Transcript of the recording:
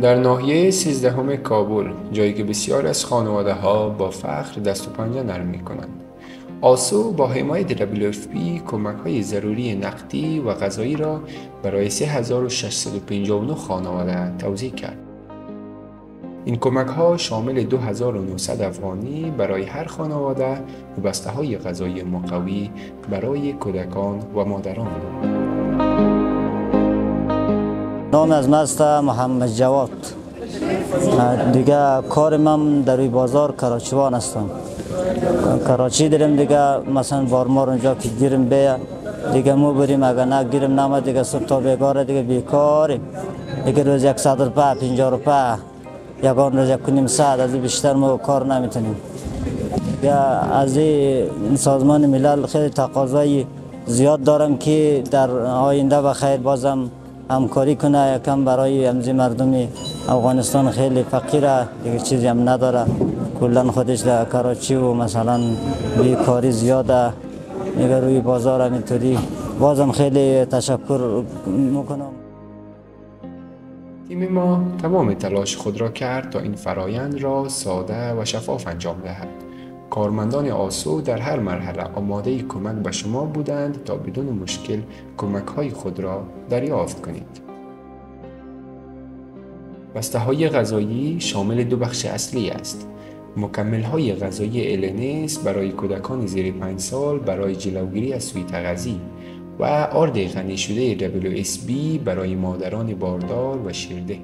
در ناحیه 13 کابل، جایی که بسیاری از خانواده‌ها با فقر دست و پنجه نرم می‌کنند، آسو با حمایت WFP کمک‌های ضروری نقدی و غذایی را برای 3659 خانواده توزیع کرد. این کمک‌ها شامل 2900 افغانی برای هر خانواده و بسته‌های غذایی مقوی برای کودکان و مادران بود. نام از مست محمد جواد. دیگه کار من در روی بازار کراچیوان هستم. کراچی داریم دیگه، مثلا بارمار اونجا که گیرم بیا دیگه مو بریم، اگر نه گیرم نامد دیگه صبح تا بیگاره دیگه بیکاریم دیگه. روز 100 روپه 50 روپه یگان روز 1.5 از بیشتر ما کار نمیتونیم. یا از این سازمان ملل خیلی تقاضای زیاد دارم که در آینده بخیر بازم همکاری کنه یکم برای امزی مردمی افغانستان خیلی فقیره دیگه، چیزی هم نداره کلا خودش در کراچی و مثلا بیکاری زیاده دیگه روی بازار همینطوری. بازم خیلی تشکر میکنم. تیم ما تمام تلاش خود را کرد تا این فرایند را ساده و شفاف انجام دهد. کارمندان آسو در هر مرحله آماده کمک به شما بودند تا بدون مشکل کمک‌های خود را دریافت کنید. بسته‌های غذایی شامل 2 بخش اصلی است: مکمل‌های غذایی LNS برای کودکان زیر 5 سال برای جلوگیری از سوءتغذی و آرد غنی شده WSB برای مادران باردار و شیرده.